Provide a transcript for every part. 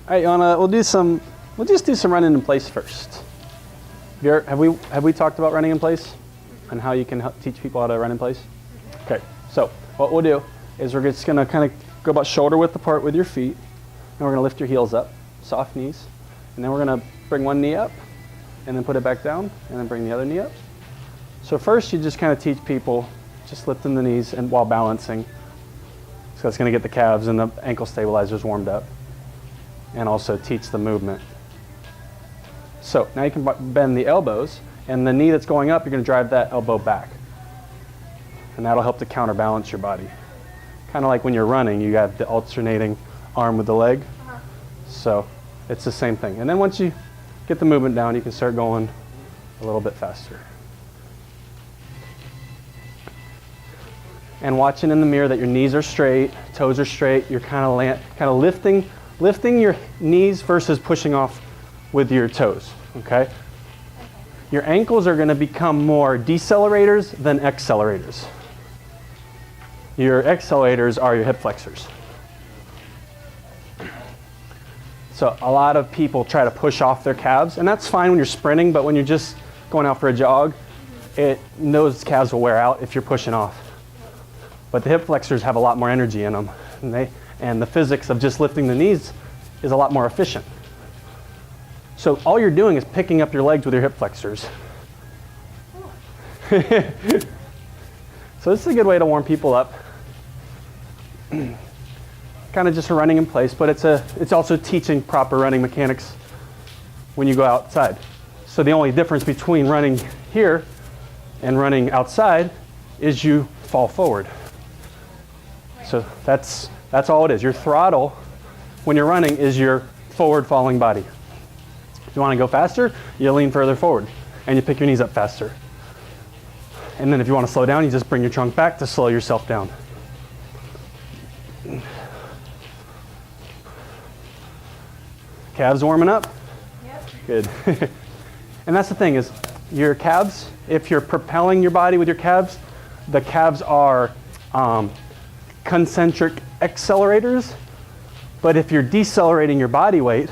All right, Yana, we'll just do some running in place first. Have we talked about running in place and how you can teach people how to run in place? Okay, so what we'll do is we're just gonna kind of go about shoulder width apart with your feet, and we're gonna lift your heels up, soft knees, and then we're gonna bring one knee up, and then put it back down, and then bring the other knee up. So first you just kind of teach people just lifting the knees and while balancing. So that's gonna get the calves and the ankle stabilizers warmed up, and also teach the movement. So now you can bend the elbows, and the knee that's going up, you're going to drive that elbow back. And that'll help to counterbalance your body. Kind of like when you're running, you have the alternating arm with the leg. So it's the same thing. And then once you get the movement down, you can start going a little bit faster. And watching in the mirror that your knees are straight, toes are straight, you're kind of lifting your knees versus pushing off with your toes, okay? Your ankles are gonna become more decelerators than accelerators. Your accelerators are your hip flexors. So a lot of people try to push off their calves, and that's fine when you're sprinting, but when you're just going out for a jog, those calves will wear out if you're pushing off. But the hip flexors have a lot more energy in them, and the physics of just lifting the knees is a lot more efficient. So all you're doing is picking up your legs with your hip flexors. So this is a good way to warm people up. Kind of just running in place, but it's also teaching proper running mechanics when you go outside. So the only difference between running here and running outside is you fall forward. So that's all it is. Your throttle when you're running is your forward falling body. If you want to go faster, you lean further forward and you pick your knees up faster. And then if you want to slow down, you just bring your trunk back to slow yourself down. Calves warming up? Yep. Good. And that's the thing is, your calves, if you're propelling your body with your calves, the calves are concentric accelerators. But if you're decelerating your body weight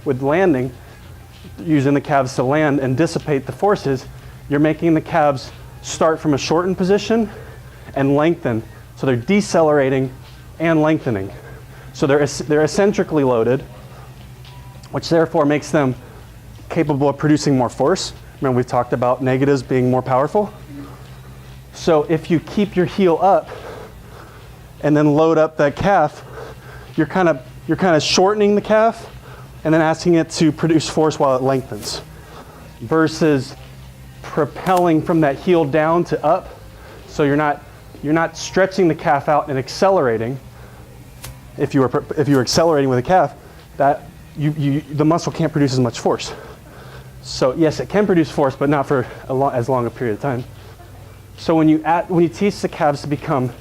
with landing, using the calves to land and dissipate the forces, you're making the calves start from a shortened position and lengthen. So they're decelerating and lengthening. So they're eccentrically loaded, which therefore makes them capable of producing more force. Remember, we've talked about negatives being more powerful. So if you keep your heel up and then load up that calf, you're kind of shortening the calf and then asking it to produce force while it lengthens, versus propelling from that heel down to up. So you're not stretching the calf out and accelerating. If you were accelerating with a calf, that the muscle can't produce as much force. So yes, it can produce force, but not for as long a period of time. So when you teach the calves to become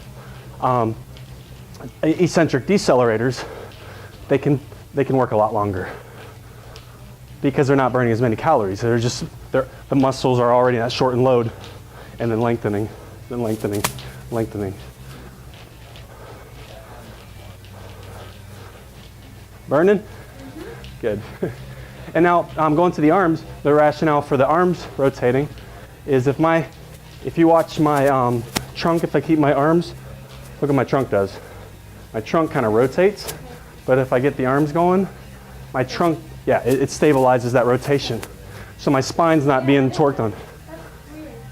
eccentric decelerators, they can work a lot longer because they're not burning as many calories. The muscles are already in that shortened load, and then lengthening, lengthening. Burning? Mm-hmm. Good. And now going to the arms. The rationale for the arms rotating is if you watch my trunk, if I keep my arms, look what my trunk does. My trunk kind of rotates, but if I get the arms going, my trunk, it stabilizes that rotation. So my spine's not being torqued on.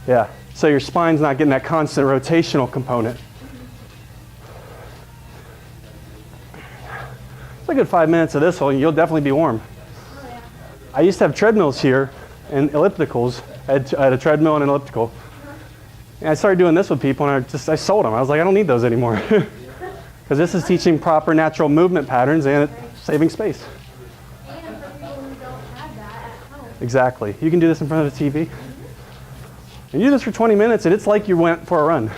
Yeah, so your spine's not getting that constant rotational component. It's a good 5 minutes of this, you'll definitely be warm. I used to have treadmills here and ellipticals. I had a treadmill and an elliptical. And I started doing this with people, and I sold them. I was like, I don't need those anymore. Because this is teaching proper natural movement patterns and saving space. And for people who don't have that at home. Exactly. You can do this in front of the TV. And you do this for 20 minutes, and it's like you went for a run.